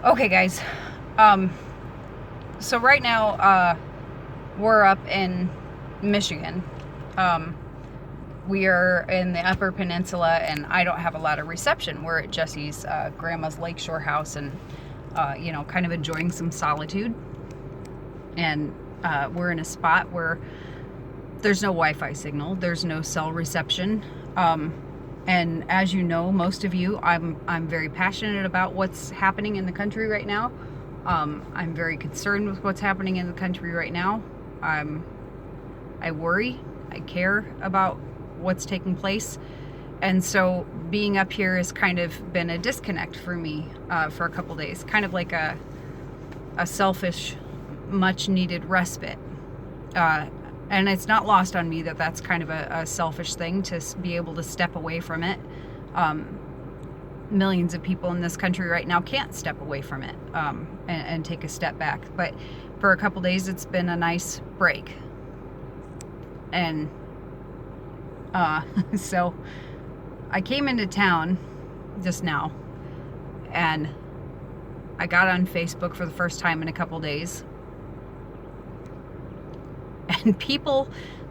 Okay, guys. So right now, we're up in Michigan. We are in the Upper Peninsula, and I don't have a lot of reception. We're at Jesse's grandma's lakeshore house, and kind of enjoying some solitude. And we're in a spot where there's no Wi-Fi signal, there's no cell reception. And as you know, most of you, I'm very passionate about what's happening in the country right now. I'm very concerned with what's happening in the country right now. I worry, I care about what's taking place. And so being up here has kind of been a disconnect for me for a couple days, kind of like a selfish, much needed respite. And it's not lost on me that that's kind of a selfish thing, to be able to step away from it. Millions of people in this country right now can't step away from it and take a step back. But for a couple days, it's been a nice break. And so I came into town just now, and I got on Facebook for the first time in a couple days. And people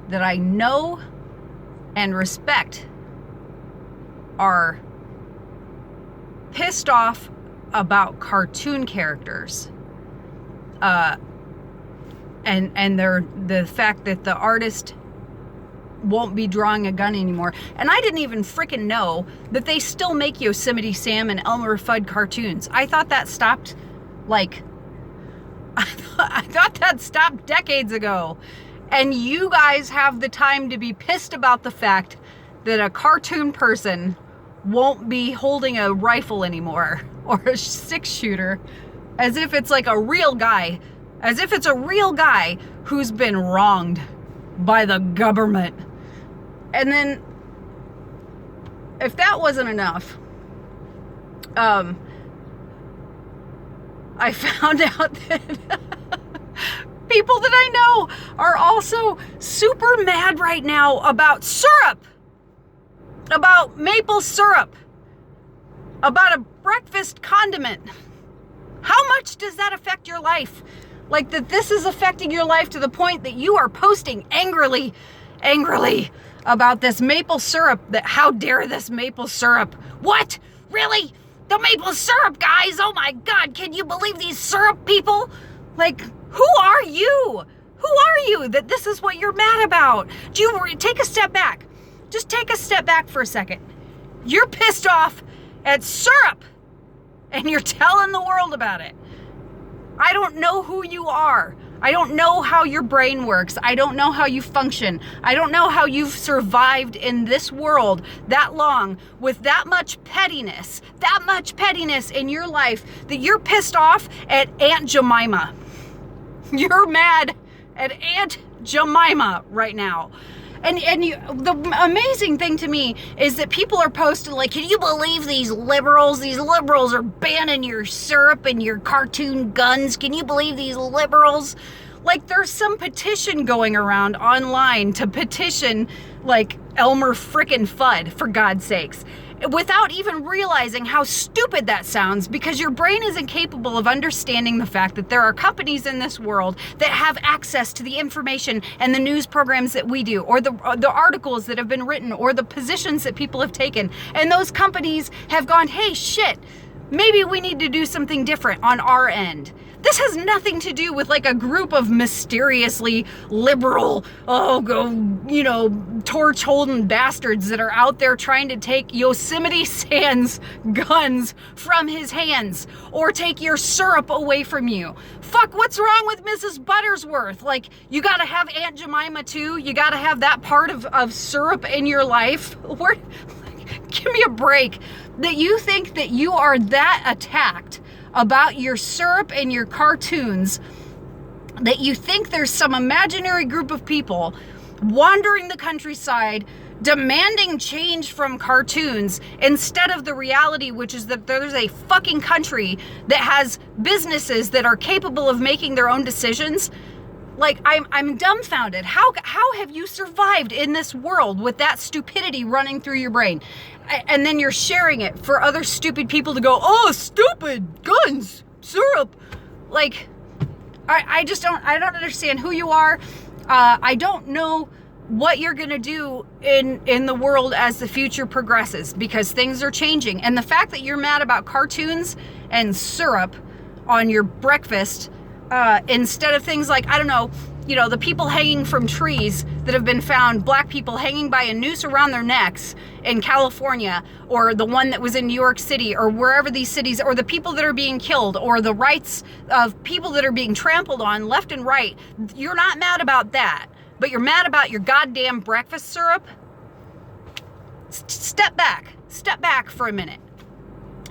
that I know and respect are pissed off about cartoon characters. And they're the fact that the artist won't be drawing a gun anymore. And I didn't even freaking know that they still make Yosemite Sam and Elmer Fudd cartoons. I thought that stopped I thought that stopped decades ago. And you guys have the time to be pissed about the fact that a cartoon person won't be holding a rifle anymore, or a 6-shooter, as if it's like a real guy, as if it's a real guy who's been wronged by the government. And then, if that wasn't enough, I found out that people that I know are also super mad right now about syrup, about maple syrup, about a breakfast condiment. How much does that affect your life? Like, that this is affecting your life to the point that you are posting angrily about this maple syrup, that how dare this maple syrup? What? Really? The maple syrup, guys? Oh my God, can you believe these syrup people? Like, who are you? Who are you that this is what you're mad about? Do you take a step back? Just take a step back for a second. You're pissed off at syrup, and you're telling the world about it. I don't know who you are. I don't know how your brain works. I don't know how you function. I don't know how you've survived in this world that long with that much pettiness in your life, that you're pissed off at Aunt Jemima. You're mad at Aunt Jemima right now. And the amazing thing to me is that people are posting like, can you believe these liberals? These liberals are banning your syrup and your cartoon guns. Can you believe these liberals? Like, there's some petition going around online to petition like Elmer frickin' Fudd, for God's sakes, without even realizing how stupid that sounds, because your brain is incapable of understanding the fact that there are companies in this world that have access to the information and the news programs that we do, or the articles that have been written, or the positions that people have taken. And those companies have gone, hey, shit, maybe we need to do something different on our end. This has nothing to do with like a group of mysteriously liberal, torch holding bastards that are out there trying to take Yosemite Sam's guns from his hands, or take your syrup away from you. Fuck, what's wrong with Mrs. Buttersworth? Like, you gotta have Aunt Jemima too? You gotta have that part of syrup in your life? Give me a break. That you think that you are that attacked about your syrup and your cartoons, that you think there's some imaginary group of people wandering the countryside demanding change from cartoons, instead of the reality, which is that there's a fucking country that has businesses that are capable of making their own decisions. Like, I'm dumbfounded. How have you survived in this world with that stupidity running through your brain? And then you're sharing it for other stupid people to go, oh, stupid, guns, syrup. Like, I don't understand who you are. I don't know what you're going to do in the world as the future progresses, because things are changing. And the fact that you're mad about cartoons and syrup on your breakfast, instead of things like, I don't know, the people hanging from trees that have been found, black people hanging by a noose around their necks in California, or the one that was in New York City, or wherever these cities, or the people that are being killed, or the rights of people that are being trampled on left and right. You're not mad about that, but you're mad about your goddamn breakfast syrup. Step back for a minute.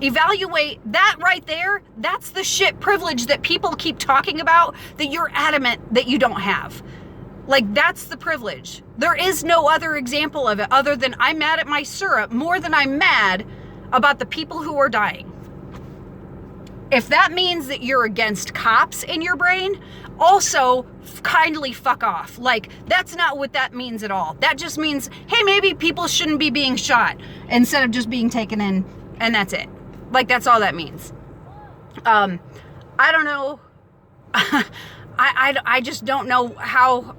Evaluate that right there. That's the shit privilege that people keep talking about, that you're adamant that you don't have. Like, that's the privilege. There is no other example of it other than I'm mad at my syrup more than I'm mad about the people who are dying. If that means that you're against cops in your brain, also kindly fuck off. Like, that's not what that means at all. That just means, hey, maybe people shouldn't be being shot instead of just being taken in, and that's it. Like, that's all that means. I don't know. I just don't know how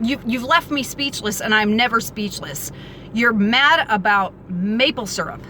you've left me speechless, and I'm never speechless. You're mad about maple syrup.